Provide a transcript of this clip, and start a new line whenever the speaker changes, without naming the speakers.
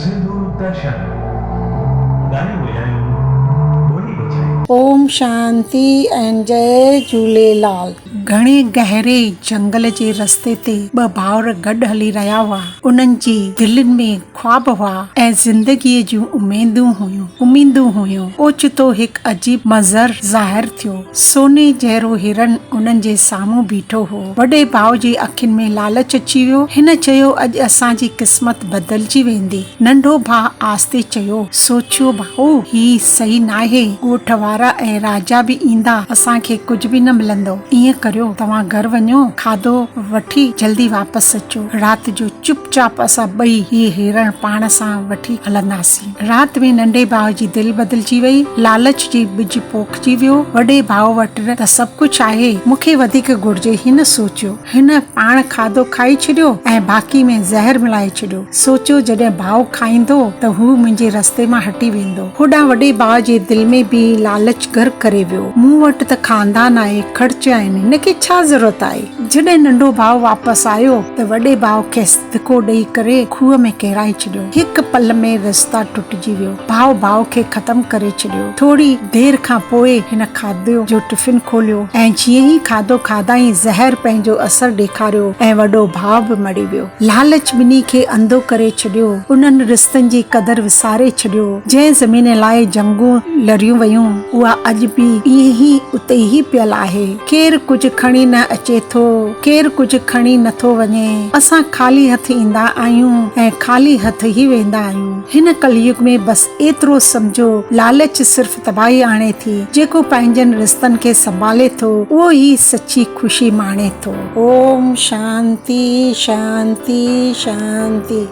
सिंधु दर्शन गाने ॿुधायूं ॿोली बचाई।
ओम शांति ऐं जय झूलेलाल। घणे गहरे जंगल जे रस्ते ते ॿ भाउर गॾु हली रहिया हुआ। उन्हनि जी दिलनि में ख्वाब हुआ ऐं ज़िंदगीअ जूं उमीदूं हुयूं। ओचितो हिकु अजीब मंज़र ज़ाहिर थियो। सोने जहिड़ो हिरन उन्हनि जे साम्हूं बीठो हो। वॾे भाउ जी अखियुनि में लालच अची वियो। हिन चयो, अॼु असांजी क़िस्मत बदिलजी वेंदी। नंढो भाउ आस्ते चयो, सोचियो भाउ, ही सही नाहे। ॻोठ वारा ऐं राजा बि ईंदा, असांखे कुझु बि न मिलंदो। ईअं करियो, तव्हां घर वञो, खाधो वठी जल्दी वापसि अचो। राति जो चुपचाप असां ॿई ही हिरण पाण सां वठी हलंदासीं। राति में नंढे भाउ जी दिलि बदिलजी वई। लालच जी बिज पोखिजी वियो। वॾे भाउ वटि त सभु कुझु आहे, मूंखे वधीक घुर्जे, हिन सोचियो। हिन पाण खाधो खाई छॾियो ऐं बाक़ी में ज़हर मिलाए छॾियो। सोचियो, जॾहिं भाउ खाईंदो त हू मुंहिंजे रस्ते मां हटी वेंदो। होॾां वॾे भाउ जे दिलि में बि लालच घर करे वियो। मूं वटि त खानदान आहे, ख़र्च आहिनि, हिनखे छा ज़रूरत आहे। जॾहिं नंढो भाउ वापसि आयो त वॾे भाउ खे धिको ॾेई करे खूह में किराए छॾियो। हिकु पल में रिश्ता टुटिजी वियो। भाउ खे ख़तम करे छॾियो। थोरी देरि खां पोइ हिन खाधो जो टिफिन खोलियो ऐं जीअं ई खाधो खाधाई, ज़हर पंहिंजो असर ॾेखारियो ऐं वॾो भाउ बि मरी वियो। लालच ॿिन्ही खे अंधो करे छॾियो। उन्हनि रिश्तनि जी क़दर विसारे छॾियो। जंहिं ज़मीन लाइ जंगूं लड़ियूं वयूं, उहा अॼु बि ईअं ई उते ई पियल आहे। केरु कुझु खणी न अचे थो, केरु कुझु खणी नथो वञे। असां ख़ाली हथ ईंदा आहियूं ऐं ख़ाली हथ ई वेंदा आहियूं। हिन कलयुग में बसि एतिरो समझो, लालच सिर्फ़ तबाही आणे थी। जेको पंहिंजनि रिश्तनि खे संभाले थो, उहो ई सची ख़ुशी माणे थो। ओम शांति शांति शांति।